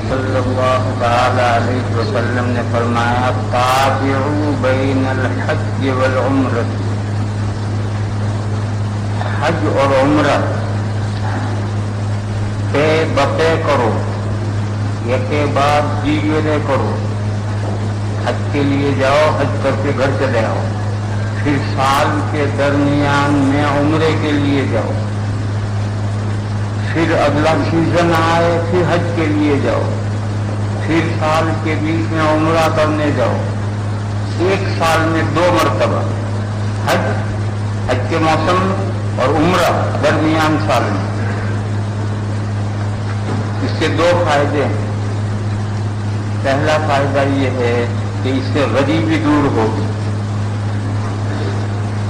صلی اللہ تعالی علیہ وسلم نے فرمایا تابعوا بین الحج والعمرہ، حج اور عمرہ پے بپے کرو، یکے بعد دیگرے کرو۔ حج کے لیے جاؤ، حج کر کے گھر چلے آؤ، پھر سال کے درمیان میں عمرے کے لیے جاؤ، پھر اگلا سیزن آئے پھر حج کے لیے جاؤ، پھر سال کے بیچ میں عمرہ کرنے جاؤ۔ ایک سال میں 2 مرتبہ حج کے موسم اور عمرہ درمیان سال میں۔ اس کے 2 فائدے ہیں۔ پہلا فائدہ یہ ہے کہ اس سے غریبی دور ہوگی۔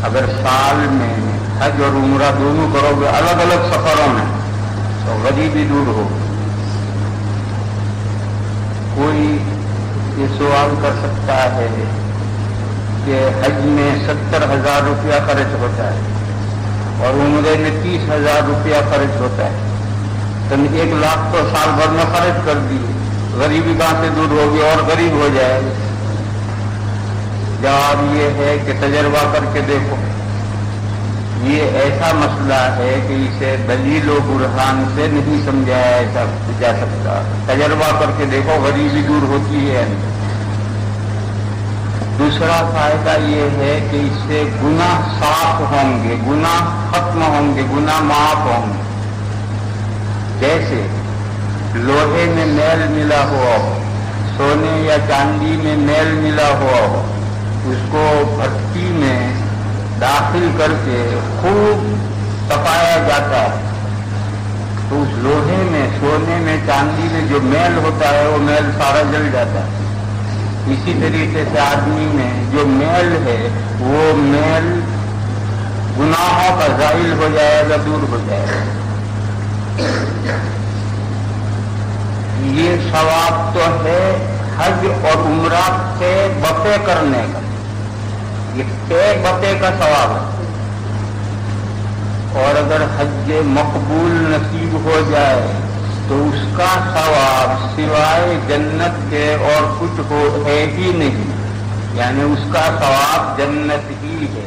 اگر سال میں حج اور عمرہ دونوں کرو گے الگ الگ سفروں میں تو غریبی دور ہوگی۔ کوئی یہ سوال کر سکتا ہے کہ حج میں 70,000 روپیہ خرچ ہوتا ہے اور عمرے میں 30,000 روپیہ خرچ ہوتا ہے، تو 1 لاکھ تو سال بھر میں خرچ کر دیے، غریبی کہاں سے دور ہوگی اور غریب ہو جائے گا؟ جواب یہ ہے کہ تجربہ کر کے دیکھو۔ یہ ایسا مسئلہ ہے کہ اسے دلیل و برہان سے نہیں سمجھایا جا سکتا۔ تجربہ کر کے دیکھو غریبی دور ہوتی ہے۔ دوسرا فائدہ یہ ہے کہ اس سے گناہ صاف ہوں گے، گناہ ختم ہوں گے، گناہ معاف ہوں گے۔ جیسے لوہے میں میل ملا ہوا ہو، سونے یا چاندی میں میل ملا ہوا ہو، اس کو بھٹی میں داخل کر کے خوب تپایا جاتا ہے تو اس لوہے میں، سونے میں، چاندی میں جو میل ہوتا ہے وہ میل سارا جل جاتا ہے۔ اسی طریقے سے آدمی میں جو میل ہے وہ میل گناہوں کا زائل ہو جائے گا، دور ہو جائے گا۔ یہ ثواب تو ہے حج اور عمرہ کے بپے کرنے کا، یہ پے بپے کا ثواب ہے۔ اور اگر حج مقبول نصیب ہو جائے تو اس کا ثواب سوائے جنت کے اور کچھ ہے ہی نہیں، یعنی اس کا ثواب جنت ہی ہے۔